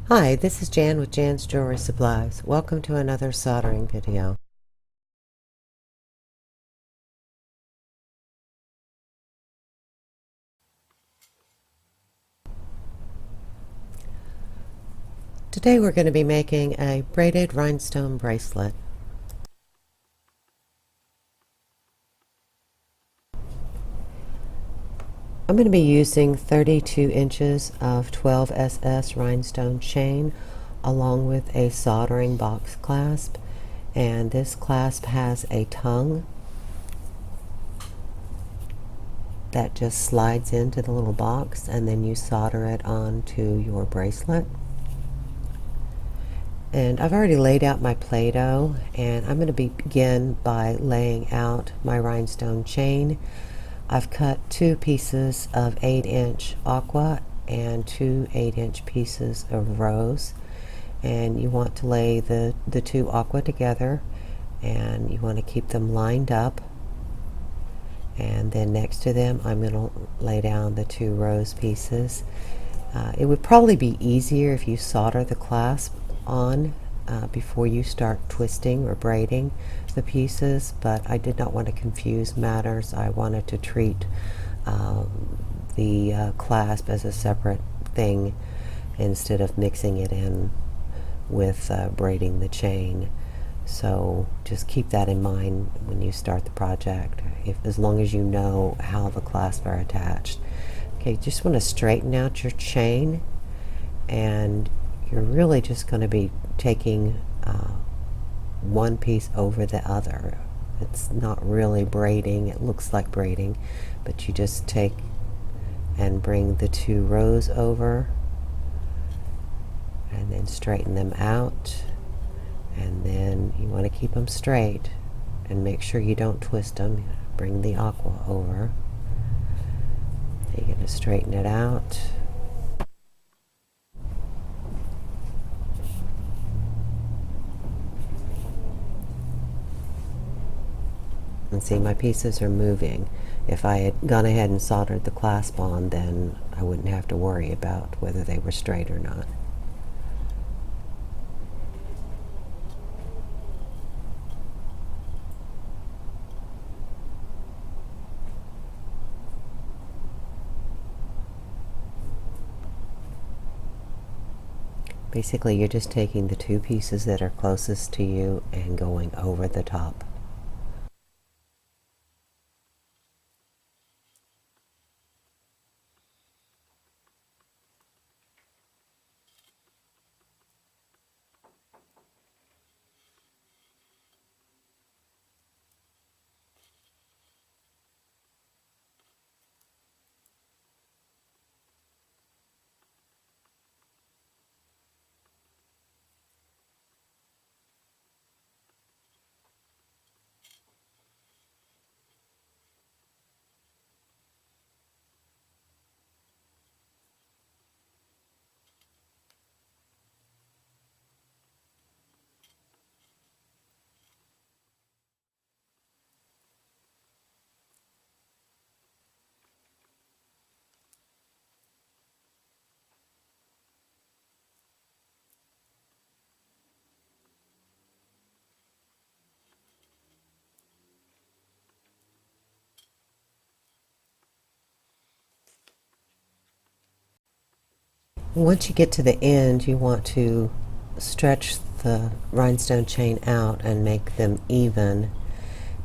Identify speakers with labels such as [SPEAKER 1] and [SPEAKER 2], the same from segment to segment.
[SPEAKER 1] Hi, this is Jan with Jan's Jewelry Supplies. Welcome to another soldering video. Today we're going to be making a braided rhinestone bracelet. I'm going to be using 32 inches of 12SS rhinestone chain along with a soldering box clasp, and this clasp has a tongue that just slides into the little box, and then you solder it onto your bracelet. And I've already laid out my Play-Doh, and I'm going to begin by laying out my rhinestone chain. I've cut 2 pieces of 8-inch aqua and 2 8-inch pieces of rose, and you want to lay the 2 aqua together, and you want to keep them lined up. And then next to them I'm going to lay down the 2 rose pieces. It would probably be easier if you solder the clasp on before you start twisting or braiding the pieces, but I did not want to confuse matters. I wanted to treat the clasp as a separate thing instead of mixing it in with braiding the chain. So just keep that in mind when you start the project, as long as you know how the clasps are attached. Okay, just want to straighten out your chain, and you're really just going to be taking one piece over the other. It's not really braiding. It looks like braiding, but you just take and bring the 2 rows over and then straighten them out, and then you want to keep them straight and make sure you don't twist them. Bring the aqua over. You're going to straighten it out. And see, my pieces are moving. If I had gone ahead and soldered the clasp on, then I wouldn't have to worry about whether they were straight or not. Basically, you're just taking the 2 pieces that are closest to you and going over the top. Once you get to the end, you want to stretch the rhinestone chain out and make them even,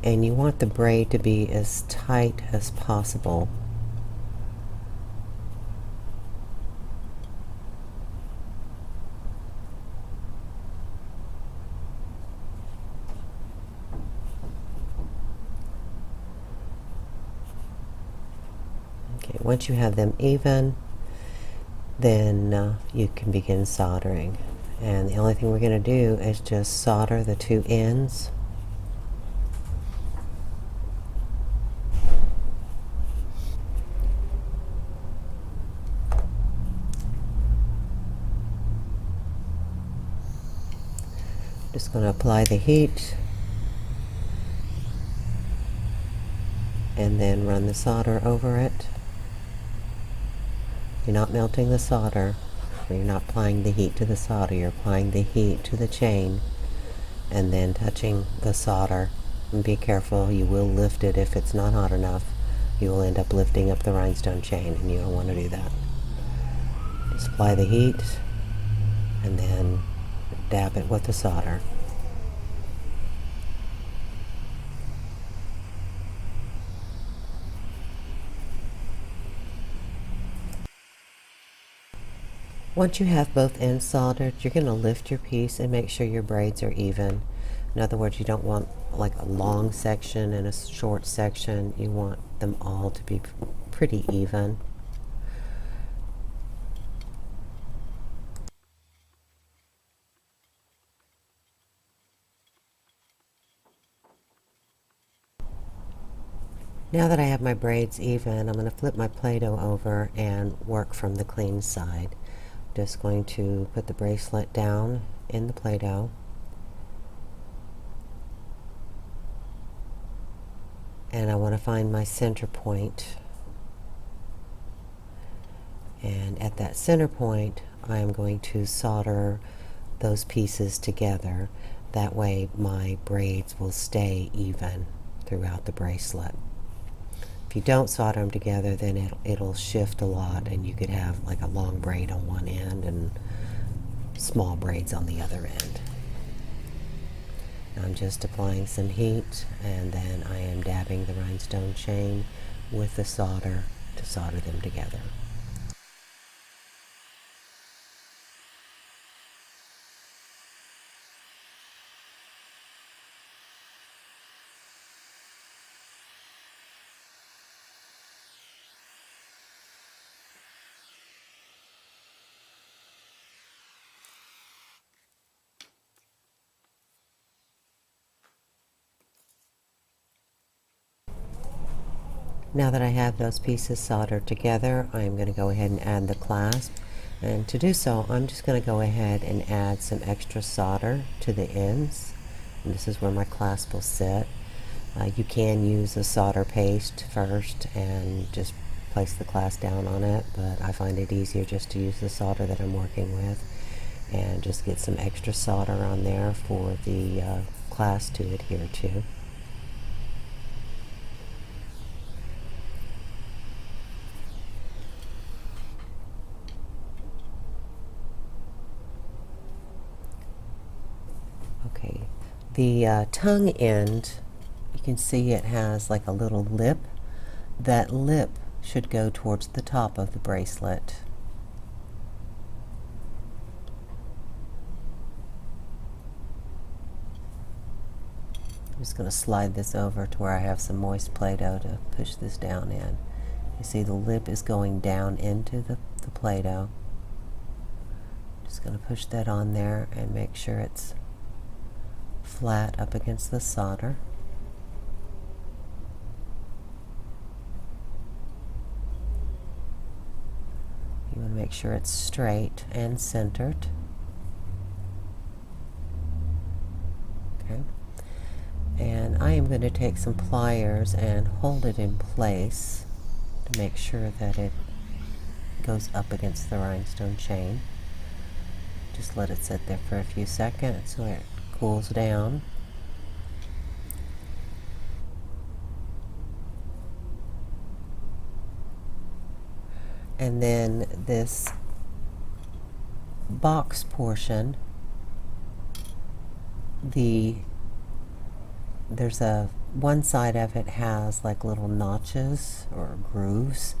[SPEAKER 1] and you want the braid to be as tight as possible. Okay, once you have them even, then you can begin soldering. And the only thing we're going to do is just solder the 2 ends. Just going to apply the heat and then run the solder over it. You're not melting the solder. When you're not applying the heat to the solder, you're applying the heat to the chain and then touching the solder. And be careful, you will lift it if it's not hot enough. You will end up lifting up the rhinestone chain, and you don't want to do that. Just apply the heat and then dab it with the solder. Once you have both ends soldered, you're going to lift your piece and make sure your braids are even. In other words, you don't want like a long section and a short section. You want them all to be pretty even. Now that I have my braids even, I'm going to flip my Play-Doh over and work from the clean side. Just going to put the bracelet down in the Play-Doh. And I want to find my center point. And at that center point, I am going to solder those pieces together. That way my braids will stay even throughout the bracelet. If you don't solder them together, then it'll shift a lot, and you could have like a long braid on one end and small braids on the other end. I'm just applying some heat, and then I am dabbing the rhinestone chain with the solder to solder them together. Now that I have those pieces soldered together, I'm going to go ahead and add the clasp. And to do so, I'm just going to go ahead and add some extra solder to the ends. And this is where my clasp will sit. You can use a solder paste first and just place the clasp down on it, but I find it easier just to use the solder that I'm working with and just get some extra solder on there for the clasp to adhere to. Okay, the tongue end, you can see it has like a little lip. That lip should go towards the top of the bracelet. I'm just going to slide this over to where I have some moist Play-Doh to push this down in. You see the lip is going down into the Play-Doh. Just going to push that on there and make sure it's flat up against the solder. You want to make sure it's straight and centered. Okay. And I am going to take some pliers and hold it in place to make sure that it goes up against the rhinestone chain. Just let it sit there for a few seconds so it cools down. And then this box portion, there's one side of it has like little notches or grooves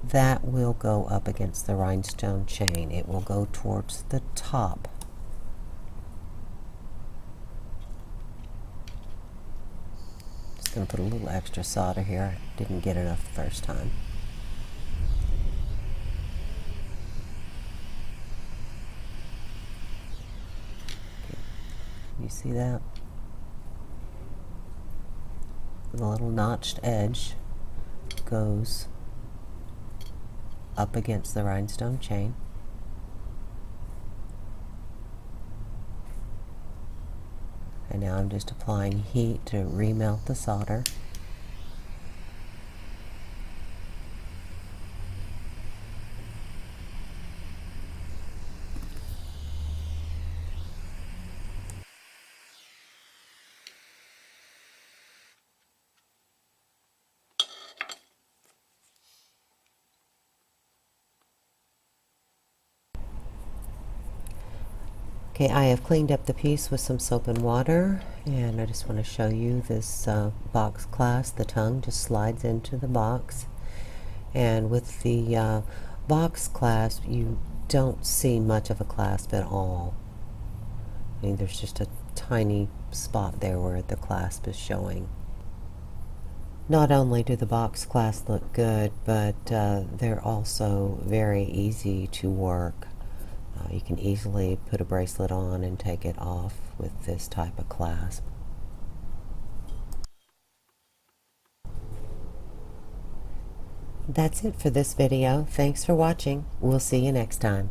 [SPEAKER 1] that will go up against the rhinestone chain. It will go towards the top. Just going to put a little extra solder here. I didn't get enough the first time. You see that? The little notched edge goes up against the rhinestone chain. And now I'm just applying heat to remelt the solder. Okay, I have cleaned up the piece with some soap and water, and I just want to show you this box clasp. The tongue just slides into the box, and with the box clasp you don't see much of a clasp at all. I mean, there's just a tiny spot there where the clasp is showing. Not only do the box clasps look good, but they're also very easy to work. You can easily put a bracelet on and take it off with this type of clasp. That's it for this video. Thanks for watching. We'll see you next time.